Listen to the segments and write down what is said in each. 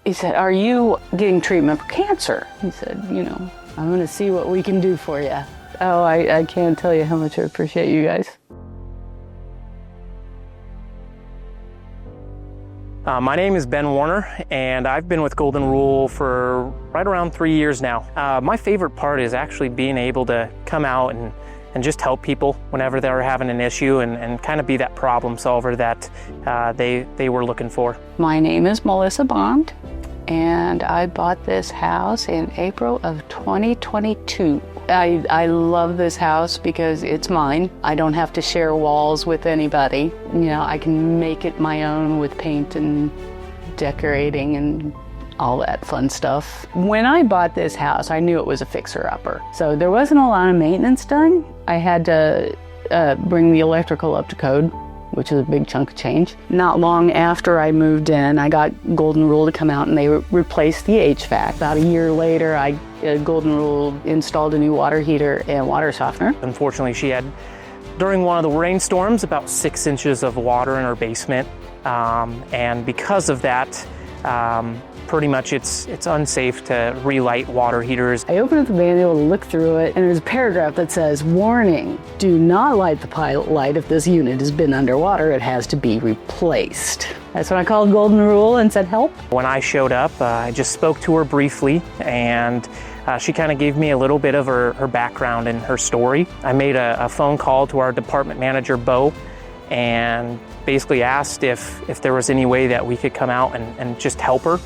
he said, "Are you getting treatment for cancer?" He said, "I'm going to see what we can do for you." Oh, I can't tell you how much I appreciate you guys. My name is Ben Warner, and I've been with Golden Rule for right around 3 years now. My favorite part is actually being able to come out and just help people whenever they're having an issue and kind of be that problem solver that they were looking for. My name is Melissa Bond, and I bought this house in April of 2022. I love this house because it's mine. I don't have to share walls with anybody. I can make it my own with paint and decorating and all that fun stuff. When I bought this house, I knew it was a fixer-upper. So there wasn't a lot of maintenance done. I had to bring the electrical up to code, which is a big chunk of change. Not long after I moved in, I got Golden Rule to come out and they replaced the HVAC. About a year later, Golden Rule installed a new water heater and water softener. Unfortunately, she had, during one of the rainstorms, about 6 inches of water in her basement. And because of that, pretty much it's unsafe to relight water heaters. I opened up the manual to look through it, and there's a paragraph that says, "Warning, do not light the pilot light if this unit has been underwater. It has to be replaced." That's when I called Golden Rule and said, "Help." When I showed up, I just spoke to her briefly, and she kind of gave me a little bit of her background and her story. I made a phone call to our department manager, Bo, and basically asked if there was any way that we could come out and just help her.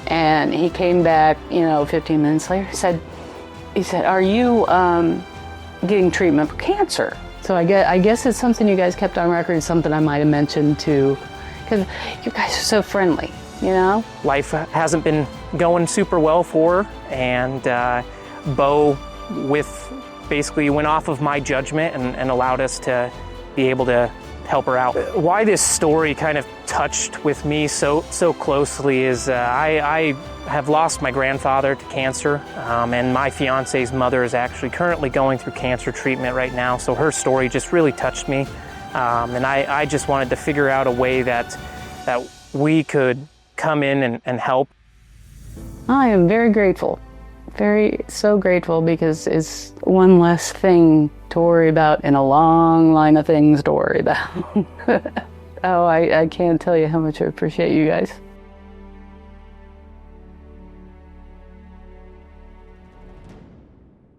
And he came back, 15 minutes later, he said, "Are you getting treatment for cancer?" So I guess it's something you guys kept on record, something I might have mentioned too, because you guys are so friendly, Life hasn't been going super well for her, and Bo basically went off of my judgment and allowed us to be able to help her out. Why this story kind of touched with me so closely is I have lost my grandfather to cancer, and my fiance's mother is actually currently going through cancer treatment right now, so her story just really touched me, and I just wanted to figure out a way that we could come in and help. I am very grateful. So grateful, because it's one less thing to worry about in a long line of things to worry about. Oh, I can't tell you how much I appreciate you guys.